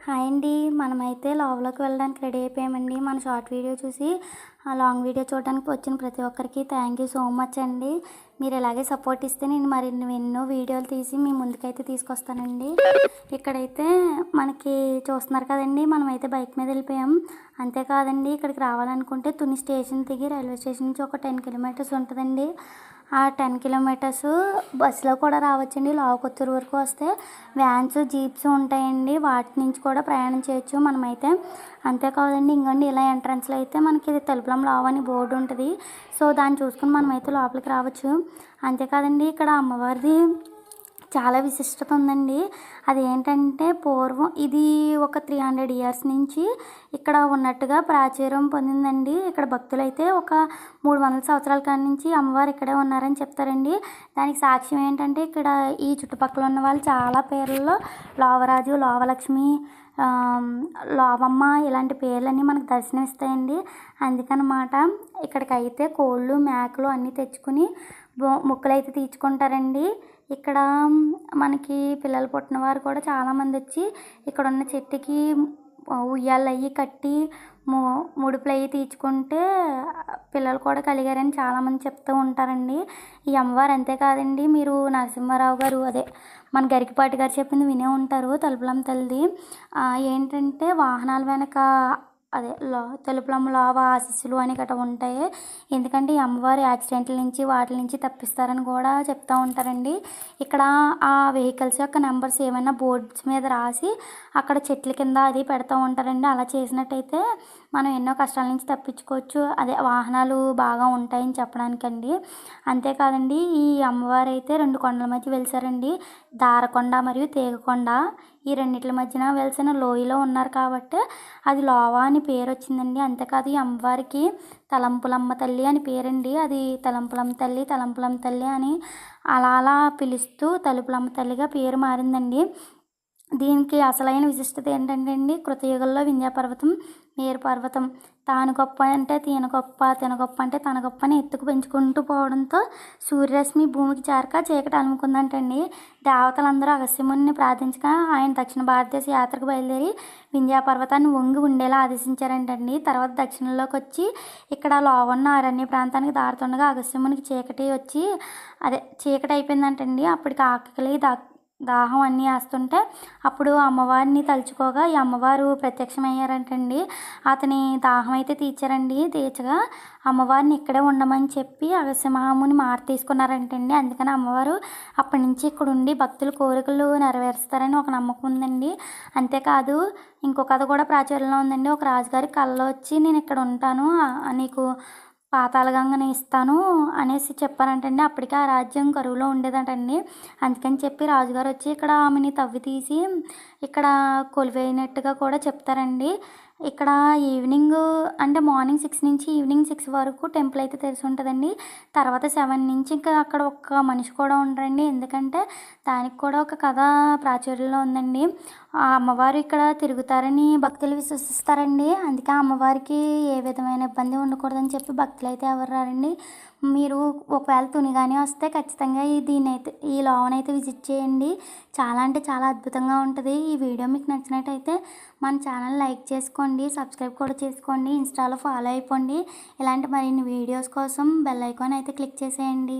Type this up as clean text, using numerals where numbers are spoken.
Hi అండి. మనమైతే లోపలికి వెళ్ళడానికి రెడీ అయిపోయామండి. మన షార్ట్ వీడియో చూసి ఆ లాంగ్ వీడియో చూడడానికి వచ్చిన ప్రతి ఒక్కరికి థ్యాంక్ యూ సో మచ్ అండి. మీరు ఇలాగే సపోర్ట్ ఇస్తే నేను ఎన్నో వీడియోలు తీసి మీ ముందుకైతే తీసుకొస్తానండి. ఇక్కడైతే మనకి చూస్తున్నారు కదండి, మనమైతే బైక్ మీద వెళ్ళిపోయాం. అంతేకాదండి, ఇక్కడికి రావాలనుకుంటే తుని స్టేషన్ దిగి రైల్వే స్టేషన్ నుంచి ఒక 10 కిలోమీటర్స్ ఉంటుందండి. ఆ 10 కిలోమీటర్స్ బస్సులో కూడా రావచ్చండి. లావుకొత్తూరు వరకు వస్తే వ్యాన్స్, జీప్స్ ఉంటాయండి. వాటి నుంచి కూడా ప్రయాణం చేయొచ్చు మనమైతే. అంతేకాదండి, ఇంకోండి ఇలా ఎంట్రన్స్లో అయితే మనకి తెలుపులం లావ్ అని బోర్డు ఉంటుంది. సో దాన్ని చూసుకుని మనమైతే లోపలికి రావచ్చు. అంతేకాదండి, ఇక్కడ అమ్మవారిది చాలా విశిష్టత ఉందండి. అది ఏంటంటే, పూర్వం ఇది ఒక 300 ఇయర్స్ నుంచి ఇక్కడ ఉన్నట్టుగా ప్రాచుర్యం పొందిందండి. ఇక్కడ భక్తులైతే ఒక 300 సంవత్సరాల కాడి నుంచి అమ్మవారు ఇక్కడే ఉన్నారని చెప్తారండి. దానికి సాక్ష్యం ఏంటంటే, ఇక్కడ ఈ చుట్టుపక్కల ఉన్న వాళ్ళు చాలా పేర్లలో లోవరాజు, లోవలక్ష్మి, లోవమ్మ ఇలాంటి పేర్లన్నీ మనకు దర్శనమిస్తాయండి. అందుకనమాట ఇక్కడికైతే కోళ్ళు, మేకలు అన్నీ తెచ్చుకుని మొక్కులైతే తీర్చుకుంటారండి. ఇక్కడ మనకి పిల్లలు పుట్టిన వారు కూడా చాలామంది వచ్చి ఇక్కడ ఉన్న చెట్టుకి ఉయ్యాలు అవి కట్టి ముడుపులు అవి తీర్చుకుంటే పిల్లలు కూడా కలిగారని చాలామంది చెప్తూ ఉంటారండి. ఈ అమ్మవారు అంతేకాదండి, మీరు నరసింహారావు గారు మన గరికపాటి గారు చెప్పింది వినే ఉంటారు. తలుపులమ్మ తల్లిది ఏంటంటే, వాహనాల వెనక తెలుపులమ్మ లావా ఆశీస్సులు అని గట్రా ఉంటాయి. ఎందుకంటే ఈ అమ్మవారి యాక్సిడెంట్ల నుంచి వాటి నుంచి తప్పిస్తారని కూడా చెప్తూ ఉంటారండి. ఇక్కడ ఆ వెహికల్స్ యొక్క నెంబర్స్ ఏమైనా బోర్డ్స్ మీద రాసి అక్కడ చెట్ల కింద అది పెడతా ఉంటారండి. అలా చేసినట్టయితే మనం ఎన్నో కష్టాల నుంచి తప్పించుకోవచ్చు. వాహనాలు బాగా ఉంటాయని చెప్పడానికండి. అంతేకాదండి, ఈ అమ్మవారు అయితే 2 కొండల మధ్య వెలిసారండి. దారకొండ మరియు తేగకొండ, ఈ రెండిట్ల మధ్యన వెలిసిన లోయలో ఉన్నారు కాబట్టి అది లోవా అని పేరు వచ్చిందండి. అంతేకాదు, ఈ అమ్మవారికి తలంపులమ్మ తల్లి అని పేరండి. అది తలంపులమ్మ తల్లి అని అలా పిలుస్తూ తలుపులమ్మ తల్లిగా పేరు మారిందండి. దీనికి అసలైన విశిష్టత ఏంటంటే అండి, కృతయుగంలో వింధ్యాపర్వతం, మేరు పర్వతం తాను గొప్ప అంటే తిన గొప్ప, తిన గొప్ప అంటే తన గొప్ప అని ఎత్తుకు పెంచుకుంటూ పోవడంతో సూర్యరశ్మి భూమికి చేరక చీకటి అలుముకుందంటండి. దేవతలందరూ అగస్త్యముని ప్రార్థించగా ఆయన దక్షిణ భారతదేశ యాత్రకు బయలుదేరి వింధ్యాపర్వతాన్ని వంగి ఉండేలా ఆదేశించారంటండి. తర్వాత దక్షిణంలోకి వచ్చి ఇక్కడ లోవన్న అరణ్య ప్రాంతానికి దారుతుండగా అగస్త్యమునికి చీకటి అయిపోయిందంటండి. అప్పటికి ఆకలి దాహం అన్నీ వేస్తుంటే అప్పుడు అమ్మవారిని తలుచుకోగా ఈ అమ్మవారు ప్రత్యక్షమయ్యారంటండి. అతని దాహం అయితే తీర్చారండి. తీర్చగా అమ్మవారిని ఇక్కడే ఉండమని చెప్పి అగస్త్య మహాముని మాట తీసుకున్నారంటండి. అందుకని అమ్మవారు అప్పటి నుంచి ఇక్కడ ఉండి భక్తుల కోరికలు నెరవేరుస్తారని ఒక నమ్మకం ఉందండి. అంతేకాదు, ఇంకో కథ కూడా ప్రాచుర్యంలో ఉందండి. ఒక రాజుగారి కలలో వచ్చి, నేను ఇక్కడ ఉంటాను, నీకు పాతాళగంగని ఇస్తాను అనేసి చెప్పారంటండి. అప్పటికే ఆ రాజ్యం కరువులో ఉండేదంటండి. అందుకని చెప్పి రాజుగారు వచ్చి ఇక్కడ ఆమెని తవ్వి తీసి ఇక్కడ కొలివేయినట్టుగా కూడా చెప్తారండి. ఇక్కడ ఈవినింగ్ అంటే మార్నింగ్ 6 నుంచి ఈవినింగ్ 6 వరకు టెంపుల్ అయితే తెరిచి ఉంటుందండి. తర్వాత 7 నుంచి ఇంకా అక్కడ ఒక్క మనిషి కూడా ఉండరండి. ఎందుకంటే దానికి కూడా ఒక కథ ప్రాచుర్యంలో ఉందండి. ఆ అమ్మవారు ఇక్కడ తిరుగుతారని భక్తులు విశ్వసిస్తారండి. అందుకే ఆ అమ్మవారికి ఏ విధమైన ఇబ్బంది ఉండకూడదని చెప్పి భక్తులు అయితే ఎవరు రారండి. మీరు ఒకవేళ తునిగానే వస్తే ఖచ్చితంగా ఈ లోవనైతే విజిట్ చేయండి. చాలా అంటే చాలా అద్భుతంగా ఉంటుంది. ఈ వీడియో మీకు నచ్చినట్టయితే మన ఛానల్ లైక్ చేసుకోండి, సబ్స్క్రైబ్ కూడా చేసుకోండి, ఇన్స్టాలో ఫాలో అయిపోండి. ఇలాంటి మరిన్ని వీడియోస్ కోసం బెల్ ఐకాన్ అయితే క్లిక్ చేసేయండి.